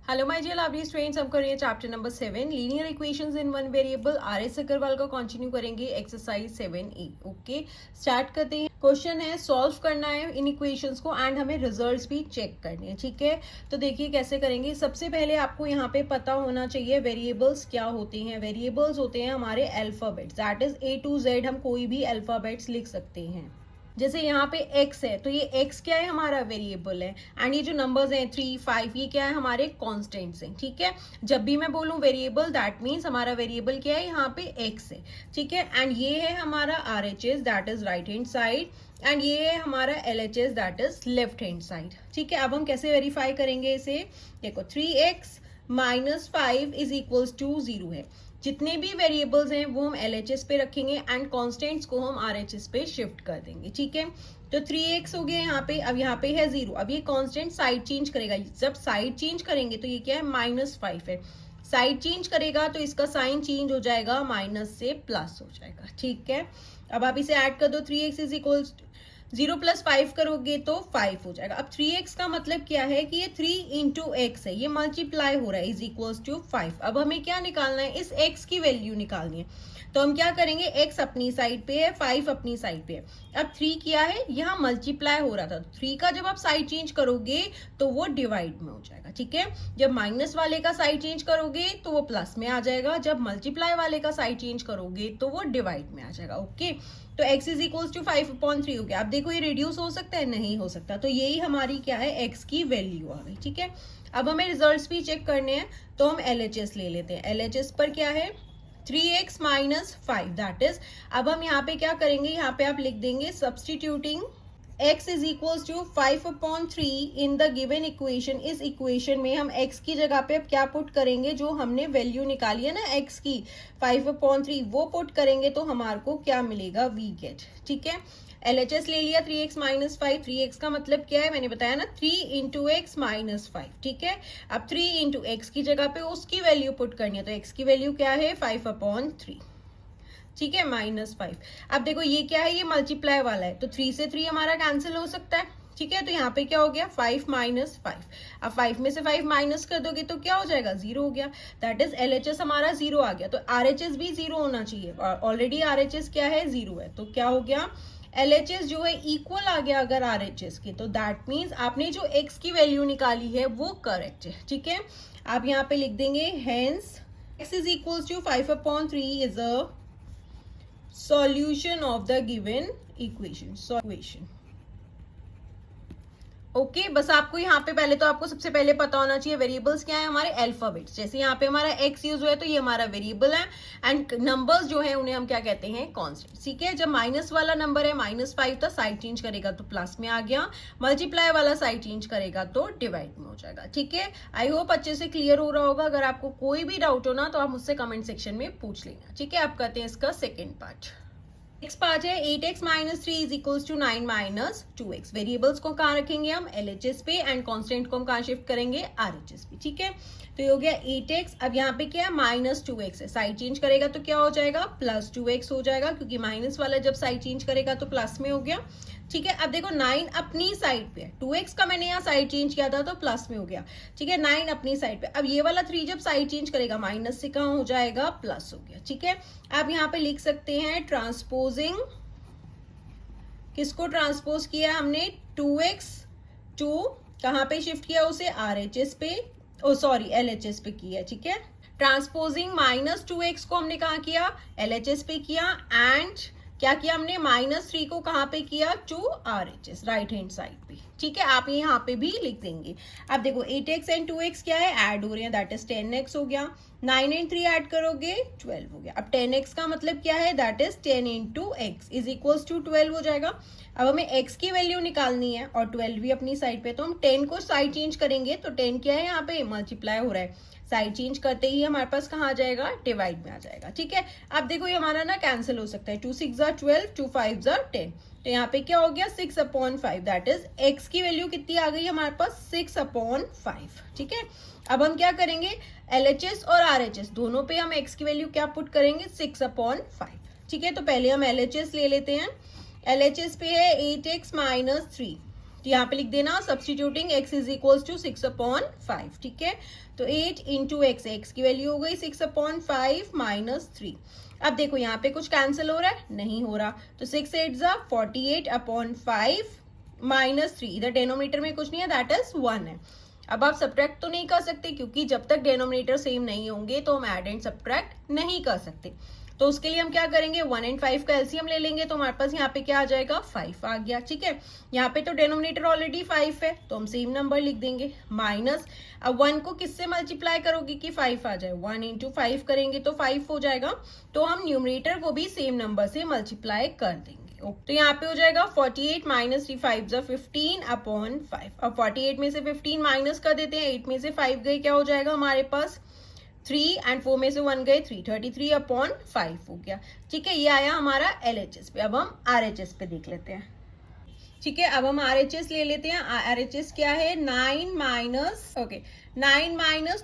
Hello my dear lovely students, हम कर रहे हैं chapter number 7 linear equations in one variable. R S. Agarwal का कंटिन्यू करेंगे एक्सरसाइज 7E। ओके, स्टार्ट करते हैं। क्वेश्चन है सॉल्व करना है इन इक्वेशंस को एंड हमें रिजल्ट्स भी चेक करने हैं। ठीक है, तो देखिए कैसे करेंगे। सबसे पहले आपको यहाँ पे पता होना चाहिए वेरिएबल्स क्या होते हैं। वेरिएबल्स होते हैं हमारे alphabets, that is A to Z। हम कोई भी अल्फाबेट्स लिख सकते हैं। जैसे यहाँ पे x है तो ये x क्या है, हमारा वेरिएबल है। एंड ये जो नंबर्स हैं 3, 5, ये क्या है, हमारे कॉन्स्टेंट्स हैं। ठीक है, जब भी मैं बोलूँ वेरिएबल दैट मीन्स हमारा वेरिएबल क्या है, यहाँ पे x है। ठीक है, एंड ये है हमारा RHS that is right hand side, and ये है हमारा LHS that is left hand side. ठीक है, अब हम कैसे वेरीफाई करेंगे इसे। देखो 3x minus 5 is equals to 0 है। जितने भी वेरिएबल्स हैं वो हम LHS पे रखेंगे एंड कॉन्स्टेंट्स को हम RHS पे शिफ्ट कर देंगे। ठीक है, तो 3x हो गया यहाँ पे। अब यहाँ पे है 0। अब ये कांस्टेंट साइड चेंज करेगा। जब साइड चेंज करेंगे तो ये क्या है, -5 है। साइड चेंज करेगा तो इसका साइन चेंज हो जाएगा, माइनस से प्लस हो जाएगा। ठीक है, अब आप इसे ऐड कर दो। 3x इज इक्वल 0 + 5 करोगे तो 5 हो जाएगा। अब 3x का मतलब क्या है कि ये 3 इंटू x है, ये मल्टीप्लाई हो रहा है, इज इक्वल्स टू 5। अब हमें क्या निकालना है, इस x की वैल्यू निकालनी है। तो हम क्या करेंगे, x अपनी साइड पे है, 5 अपनी साइड पे है। अब 3 किया है, यहाँ मल्टीप्लाई हो रहा था, 3 का जब आप साइड चेंज करोगे तो वो डिवाइड में हो जाएगा। ठीक है, जब माइनस वाले का साइड चेंज करोगे तो वो प्लस में आ जाएगा, जब मल्टीप्लाई वाले का साइड चेंज करोगे तो वो डिवाइड में आ जाएगा। ओके, तो x इज इक्वल्स टू 5/3 हो गया। अब देखो ये रिड्यूस हो सकता है, नहीं हो सकता, तो यही हमारी क्या है, x की वैल्यू आ गई। ठीक है, अब हमें रिजल्ट्स भी चेक करने हैं तो हम LHS ले लेते हैं। LHS पर क्या है, 3x माइनस 5 दैट इज। अब हम यहाँ पे क्या करेंगे, यहाँ पे आप लिख देंगे substituting x is equals to 5/3 in the given equation. इस इक्वेशन में हम x की जगह पे अब क्या पुट करेंगे, जो हमने वैल्यू निकाली है ना x की 5/3, वो पुट करेंगे तो हमारे को क्या मिलेगा, वी गेट। ठीक है, LHS ले लिया 3x माइनस 5। 3x का मतलब क्या है, मैंने बताया ना, 3 इंटू एक्स माइनस 5। ठीक है, अब 3 इंटू एक्स की जगह पे उसकी वैल्यू पुट करनी है, तो x की वैल्यू क्या है, 5/3। ठीक है, -5। अब देखो ये क्या है, ये मल्टीप्लाई वाला है, तो 3 से 3 हमारा कैंसिल हो सकता है। ठीक है, तो यहाँ पे क्या हो गया, 5 माइनस 5। अब 5 में से 5 माइनस कर दोगे तो क्या हो जाएगा, 0 हो गया। दैट इज LHS हमारा 0 आ गया। तो RHS भी 0 होना चाहिए, ऑलरेडी RHS क्या है, 0 है, तो क्या हो गया, LHS जो है इक्वल आ गया अगर RHS के, तो दैट मीन्स आपने जो x की वैल्यू निकाली है वो करेक्ट है। ठीक है, आप यहाँ पे लिख देंगे hence x is equals to 5/3 is a solution of the given equation। Okay, बस आपको यहाँ पे पहले तो आपको सबसे पहले पता होना चाहिए वेरिएबल्स क्या है, हमारे अल्फाबेट्स। जैसे यहाँ पे हमारा x यूज हुआ है तो ये हमारा वेरिएबल है, एंड नंबर्स जो है उन्हें हम क्या कहते हैं, कॉन्स्टेंट। ठीक है, जब माइनस वाला नंबर है, -5 था, साइड चेंज करेगा तो प्लस में आ गया, मल्टीप्लाई वाला साइड चेंज करेगा तो डिवाइड में हो जाएगा। ठीक है, आई होप अच्छे से क्लियर हो रहा होगा। अगर आपको कोई भी डाउट हो ना तो आप मुझसे कमेंट सेक्शन में पूछ लेना। ठीक है, आप करते हैं इसका सेकेंड पार्ट। नेक्स्ट पार्ट है 8x minus 3 is equals to 9 minus 2x। Variables को कहाँ रखेंगे हम, LHS पे, एंड कांस्टेंट को हम कहाँ शिफ्ट करेंगे, RHS पे। ठीक है, तो ये हो गया 8x। अब यहाँ पे क्या है, -2x है, साइड चेंज करेगा तो क्या हो जाएगा, +2x हो जाएगा, क्योंकि माइनस वाला जब साइड चेंज करेगा तो प्लस में हो गया। ठीक है, अब देखो 9 अपनी साइड पे है, 2x का मैंने यहाँ साइड चेंज किया था तो प्लस में हो गया। ठीक है, 9 अपनी साइड पे। अब ये वाला 3 जब साइड चेंज करेगा माइनस से कहाँ हो जाएगा, प्लस हो गया। ठीक है, आप यहाँ पे लिख सकते हैं ट्रांसपोजिंग, किसको ट्रांसपोज किया हमने, 2x टू कहाँ पे शिफ्ट किया उसे, RHS पे, ओ सॉरी LHS पे किया। ठीक है, ट्रांसपोजिंग -2x को हमने कहाँ किया, LHS पे किया, एंड क्या किया हमने, -3 को कहाँ पे किया, to RHS right hand side पे। ठीक है, आप यहाँ पे भी लिख देंगे। अब देखो 8x एंड 2x क्या है, ऐड हो रहे हैं, दैट इज 10x हो गया। 9 एंड 3 ऐड करोगे 12 हो गया। अब 10x का मतलब क्या है, that is 10 into x is equals to 12 हो जाएगा। अब हमें x की वैल्यू निकालनी है और 12 भी अपनी साइड पे, तो हम 10 को साइड चेंज करेंगे तो 10 क्या है, यहाँ पे मल्टीप्लाई हो रहा है, साइड चेंज करते ही हमारे पास कहाँ आ जाएगा, डिवाइड में आ जाएगा। ठीक है, अब देखो ये हमारा ना कैंसिल हो सकता है, 2 6 जार 12, 2 5 जार 10, तो यहाँ पे क्या हो गया, 6/5 दैट इज x की वैल्यू कितनी आ गई हमारे पास, 6/5। ठीक है, अब हम क्या करेंगे, LHS और RHS दोनों पे हम x की वैल्यू क्या पुट करेंगे, 6/5। ठीक है, तो पहले हम LHS ले लेते हैं। LHS पे है 8x माइनस 3। तो यहाँ पे लिख देना substituting x is equal to 6/5, ठीक है। तो 8 इंटू एक्स की वैल्यू हो गई 6/5 माइनस 3। अब देखो यहाँ पे कुछ कैंसिल हो रहा है, नहीं हो रहा, तो 6 8 जा 48/5 माइनस 3, इधर डेनोमिनेटर में कुछ नहीं है, दैट इज 1 है। अब आप सब्ट्रैक्ट तो नहीं कर सकते क्योंकि जब तक डेनोमिनेटर सेम नहीं होंगे तो हम ऐड एंड सब्ट्रैक्ट नहीं कर सकते। तो उसके लिए हम क्या करेंगे, 1 एंड 5 का एलसीएम ले लेंगे, तो हमारे पास यहाँ पे क्या आ जाएगा, 5 आ गया, ठीक है। यहाँ पे तो डेनोमिनेटर ऑलरेडी 5 है तो हम सेम नंबर लिख देंगे, माइनस अब 1 को किससे मल्टीप्लाई करोगे कि 5 आ जाए, 1 इंटू 5 करेंगे तो 5 हो जाएगा, तो हम न्यूमरेटर को भी सेम नंबर से मल्टीप्लाई कर देंगे। तो यहाँ पे हो जाएगा 48 माइनस 3 5 15/5। अब 48 में से 15 माइनस कर देते हैं, 8 में से 5 गए, क्या हो जाएगा हमारे पास 3 एंड 4 में से 1 गए 3, 33/5 हो गया, ठीक है। ये आया हमारा LHS पे। अब हम RHS पे देख लेते हैं, ठीक है। अब हम RHS ले लेते हैं। RHS क्या है, 9 माइनस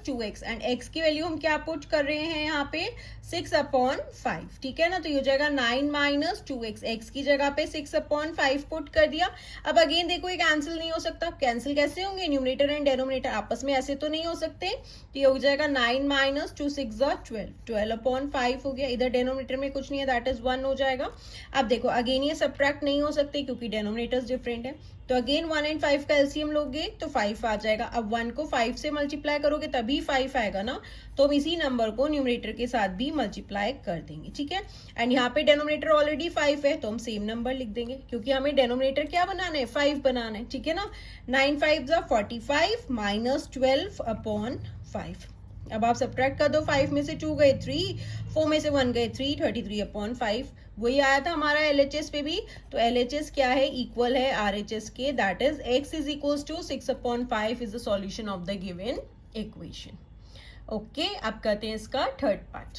2x एंड x की वैल्यू हम क्या पुट कर रहे हैं यहाँ पे 6/5, ठीक है ना। तो ये हो जाएगा 9 माइनस 2x, x की जगह पे 6/5 पुट कर दिया। अब अगेन देखो ये कैंसिल नहीं हो सकता, कैंसिल कैसे होंगे, न्यूमरेटर एंड डेनोमिनेटर आपस में ऐसे तो नहीं हो सकते। तो ये हो जाएगा 9 माइनस 2 6 12, 12/5 हो गया, इधर डेनोमिनेटर में कुछ नहीं है, दैट इज 1 हो जाएगा। अब देखो अगेन ये सब्ट्रैक्ट नहीं हो सकते क्योंकि डेनोमिनेटर्स डिफरेंट है, तो अगेन 1 एंड 5 का एलसीएम लोगे तो 5 आ जाएगा। अब 1 को 5 से मल्टीप्लाई करोगे तभी 5 आएगा ना, तो हम इसी नंबर को न्यूमरेटर के साथ भी मल्टीप्लाई कर देंगे, ठीक है। एंड यहाँ पे डेनोमिनेटर ऑलरेडी 5 है तो हम सेम नंबर लिख देंगे क्योंकि हमें डेनोमिनेटर क्या बनाना है, 5 बनाना है, ठीक है ना। 9 5 जा 45 माइनस 12/5। अब आप सब्ट्रैक्ट कर दो, 5 में से 2 गए 3, 4 में से 1 गए 3, 33/5, वही आया था हमारा LHS पे भी। तो LHS क्या है, इक्वल है RHS के, that is x is equal to 6/5 is the solution of the given equation. Okay, अब करते हैं इसका थर्ड पार्ट।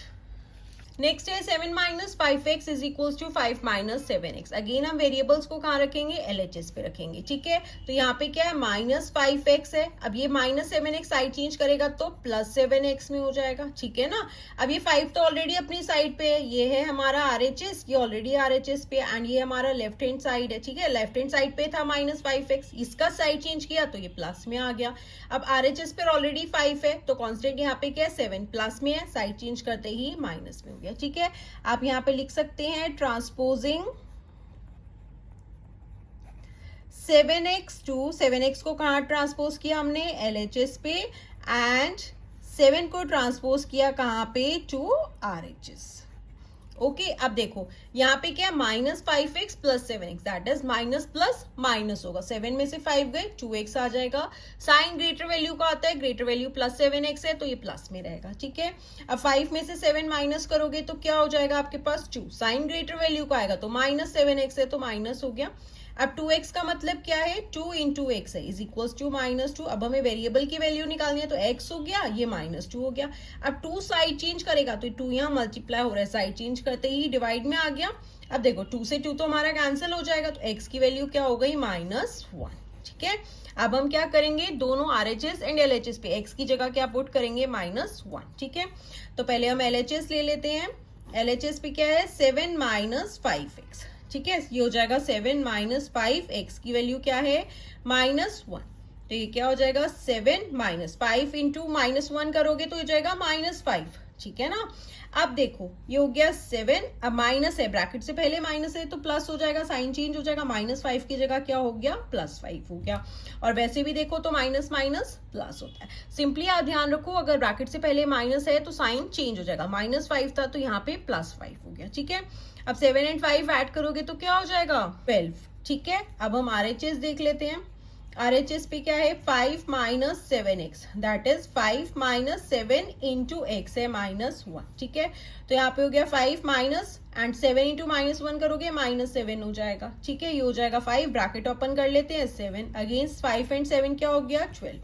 नेक्स्ट है 7 minus 5x is equal to 5 minus 7x। Again हम वेरिएबल्स को कहाँ रखेंगे, LHS पे रखेंगे, ठीक है। तो यहाँ पे क्या है, माइनस 5x है, अब ये माइनस 7x साइड चेंज करेगा तो प्लस 7x में हो जाएगा, ठीक है ना। अब ये 5 तो ऑलरेडी अपनी साइड पे है, ये है हमारा RHS, ये ऑलरेडी RHS पे, एंड ये हमारा लेफ्ट हैंड साइड है, ठीक है। लेफ्ट हैंड साइड पे था माइनस 5x, इसका साइड चेंज किया तो ये प्लस में आ गया। अब RHS पे ऑलरेडी 5 है तो कॉन्स्टेंट यहाँ पे क्या है, 7 प्लस में है, साइड चेंज करते ही माइनस में हो गया, ठीक है। आप यहां पे लिख सकते हैं ट्रांसपोजिंग 7x टू 7x को कहां ट्रांसपोज किया हमने, LHS पे, एंड 7 को ट्रांसपोज किया कहां पे, टू RHS। ओके, अब देखो यहाँ पे क्या, minus 5x plus 7x, that is minus plus minus होगा, 7 में से 5 गए 2x आ जाएगा। साइन ग्रेटर वैल्यू का आता है, ग्रेटर वैल्यू प्लस 7x है तो ये प्लस में रहेगा, ठीक है। अब 5 में से 7 माइनस करोगे तो क्या हो जाएगा आपके पास 2, साइन ग्रेटर वैल्यू का आएगा तो माइनस 7x है तो माइनस हो गया। अब 2x का मतलब क्या है, 2 इंटू एक्स है, इज इक्वल टू -2। अब हमें वेरिएबल की वैल्यू निकालनी है तो x हो गया, ये -2 हो गया। अब 2 साइड चेंज करेगा तो 2 यहाँ मल्टीप्लाई हो रहा है, साइड चेंज करते ही डिवाइड में आ गया। अब देखो 2 से 2 तो हमारा कैंसिल हो जाएगा तो x की वैल्यू क्या हो गई, -1, ठीक है। अब हम क्या करेंगे, दोनों RHS एंड LHS पे x की जगह क्या पुट करेंगे, -1, ठीक है। तो पहले हम LHS ले लेते हैं। LHS पे क्या है, 7 माइनस 5x, ठीक है। ये हो जाएगा 7 माइनस 5x की वैल्यू क्या है, -1। तो ये क्या हो जाएगा, 7 माइनस 5 इंटू -1 करोगे तो ये जाएगा -5, ठीक है ना। अब देखो ये हो गया 7, अब माइनस है, ब्रैकेट से पहले माइनस है तो प्लस हो जाएगा, साइन चेंज हो जाएगा, -5 की जगह क्या हो गया, +5 हो गया। और वैसे भी देखो तो माइनस माइनस प्लस होता है। सिंपली आप ध्यान रखो, अगर ब्रैकेट से पहले माइनस है तो साइन चेंज हो जाएगा, -5 था तो यहाँ पे +5 हो गया, ठीक है। अब 7 एंड 5 ऐड करोगे तो क्या हो जाएगा, 12, ठीक है। अब हम RHS देख लेते हैं। RHS पे क्या है, 5 minus 7x, that is 5 minus 7 into x है -1, ठीक है। तो यहाँ पे हो गया 5 माइनस एंड 7 इंटू -1 करोगे -7 हो जाएगा, ठीक है। ये हो जाएगा 5, ब्रैकेट ओपन कर लेते हैं, 7 अगेंस्ट 5 एंड 7 क्या हो गया, 12।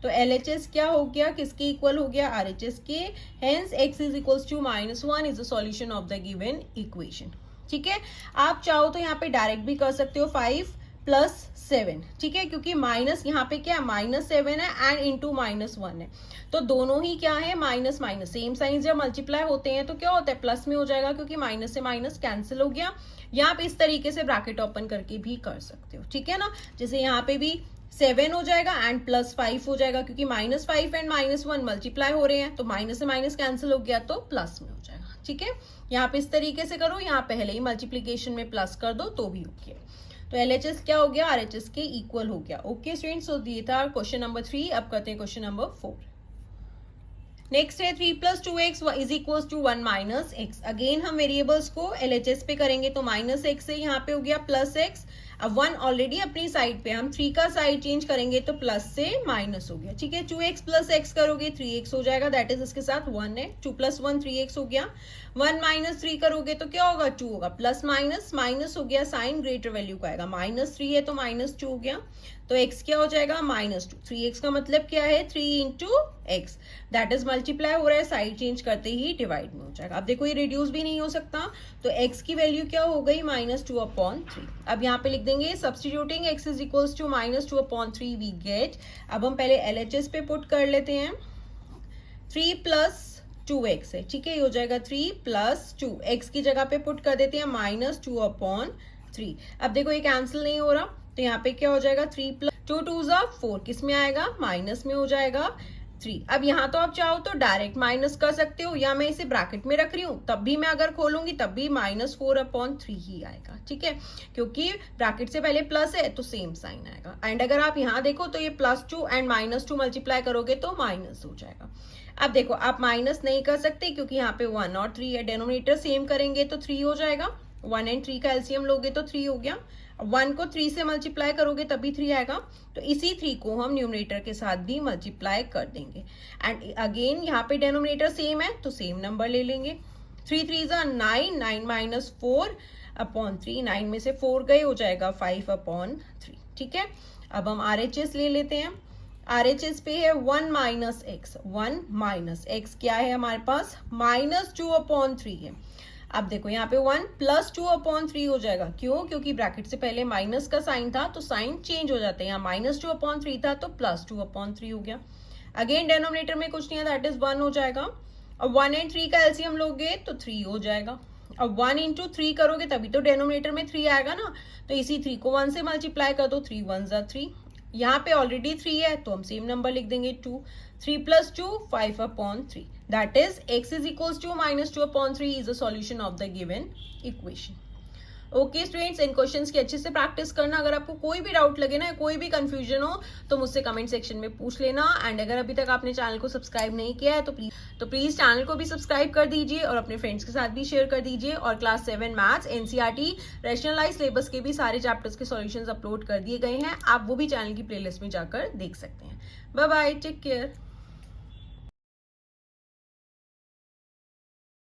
तो LHS क्या हो गया, किसके इक्वल हो गया, RHS के। Hence x is equal to -1 is the solution of the given equation, ठीक है। आप चाहो तो यहाँ पे डायरेक्ट भी कर सकते हो, 5 +7, ठीक है, क्योंकि माइनस यहाँ पे क्या है, -7 है एंड इंटू -1 है, तो दोनों ही क्या है, माइनस माइनस, सेम साइन जब मल्टीप्लाई होते हैं तो क्या होता है, प्लस में हो जाएगा, क्योंकि माइनस से माइनस कैंसिल हो गया। यहाँ पे इस तरीके से ब्रैकेट ओपन करके भी कर सकते हो, ठीक है ना। जैसे यहाँ पे भी 7 हो जाएगा एंड +5 हो जाएगा, क्योंकि -5 एंड -1 मल्टीप्लाई हो रहे हैं, तो माइनस से माइनस कैंसिल हो गया तो प्लस में हो जाएगा, ठीक है। यहाँ पे इस तरीके से करो, यहाँ पहले ही मल्टीप्लीकेशन में प्लस कर दो तो भी ओके। तो LHS क्या हो गया, RHS के इक्वल हो गया। ओके स्टूडेंट्स, सो ये था क्वेश्चन नंबर 3। अब करते हैं क्वेश्चन नंबर 4। नेक्स्ट है 3 + 2x is equal to 1 - x। Again हम वेरिएबल्स को LHS पे करेंगे, तो -x से यहाँ पे हो गया +x। अब 1 ऑलरेडी अपनी साइड पे, हम 3 का साइड चेंज करेंगे तो प्लस से माइनस हो गया, ठीक है। 2x + x करोगे 3x हो जाएगा, दैट इज इसके साथ 1 है, 2 + 1 3x हो गया। 1 - 3 करोगे तो क्या होगा, 2 होगा, प्लस माइनस माइनस हो गया, साइन ग्रेटर वैल्यू का आएगा, -3 है तो -2 हो गया, तो x क्या हो जाएगा, -2। 3x का मतलब क्या है, 3 × x, दैट इज मल्टीप्लाई हो रहा है, साइड चेंज करते ही डिवाइड में हो जाएगा। अब देखो ये रिड्यूस भी नहीं हो सकता, तो x की वैल्यू क्या हो गई, -2/3। अब यहाँ पे लिख देंगे substituting x is equals to -2/3 we get. अब हम पहले LHS पे पुट कर लेते हैं, 3 + 2x है, ठीक है, ये हो जाएगा 3 + 2, x की जगह पे पुट कर देते हैं -2/3। अब देखो ये कैंसिल नहीं हो रहा, तो यहाँ पे क्या हो जाएगा, 3 + 2 2 = 4, किस में आएगा, माइनस में हो जाएगा 3। अब यहाँ तो आप चाहो तो डायरेक्ट माइनस कर सकते हो, या मैं इसे ब्रैकेट में रख रही हूँ, तब भी मैं अगर खोलूंगी तब भी -4/3 ही आएगा, ठीक है, क्योंकि ब्रैकेट से पहले प्लस है तो सेम साइन आएगा। एंड अगर आप यहाँ देखो तो ये +2 एंड -2 मल्टीप्लाई करोगे तो माइनस हो जाएगा। अब देखो आप माइनस नहीं कर सकते, क्योंकि यहाँ पे 1 और 3 है, डिनोमिनेटर सेम करेंगे तो 3 हो जाएगा, 1 एंड 3 का एलसीएम लोगे तो 3 हो गया। 1 को 3 से मल्टीप्लाई करोगे तभी 3 आएगा, तो इसी 3 को हम न्यूमरेटर के साथ भी मल्टीप्लाई कर देंगे। एंड अगेन यहाँ पे डिनोमिनेटर सेम है तो सेम नंबर ले लेंगे, 3 × 3 = 9, 9 - 4/3, 9 में से 4 गए, हो जाएगा 5/3, ठीक है। अब हम RHS ले लेते हैं, RHS पे है 1 - x, 1 - x क्या है हमारे पास, -2/3 है। अब देखो यहाँ पे 1 + 2/3 हो जाएगा, क्यों, क्योंकि ब्रैकेट से पहले माइनस का साइन था तो साइन चेंज हो जाते हैं, यहाँ -2/3 था तो +2/3 हो गया। अगेन डिनोमिनेटर में कुछ नहीं है, दैट इज 1 हो जाएगा। अब 1 एंड 3 का एलसीएम लोगे तो 3 हो जाएगा। अब 1 × 3 करोगे तभी तो डिनोमिनेटर में 3 आएगा ना, तो इसी 3 को 1 से मल्टीप्लाई कर दो, 3 × 1 = 3। यहाँ पे ऑलरेडी 3 है तो हम सेम नंबर लिख देंगे 2, 3 + 2 5/3, that is x is equals to -2/3 is the solution of the given equation। Okay students, in questions की अच्छे से प्रैक्टिस करना। अगर आपको कोई भी डाउट लगे ना, कोई भी कंफ्यूजन हो तो मुझसे कमेंट सेक्शन में पूछ लेना। एंड अगर अभी तक आपने चैनल को सब्सक्राइब नहीं किया है तो प्लीज चैनल को भी सब्सक्राइब कर दीजिए और अपने फ्रेंड्स के साथ भी शेयर कर दीजिए। और class 7 maths NCERT rationalised syllabus के भी सारे चैप्टर्स के सॉल्यूशंस अपलोड कर दिए गए हैं, आप वो भी चैनल की प्लेलिस्ट में जाकर देख सकते हैं। Bye bye, take care.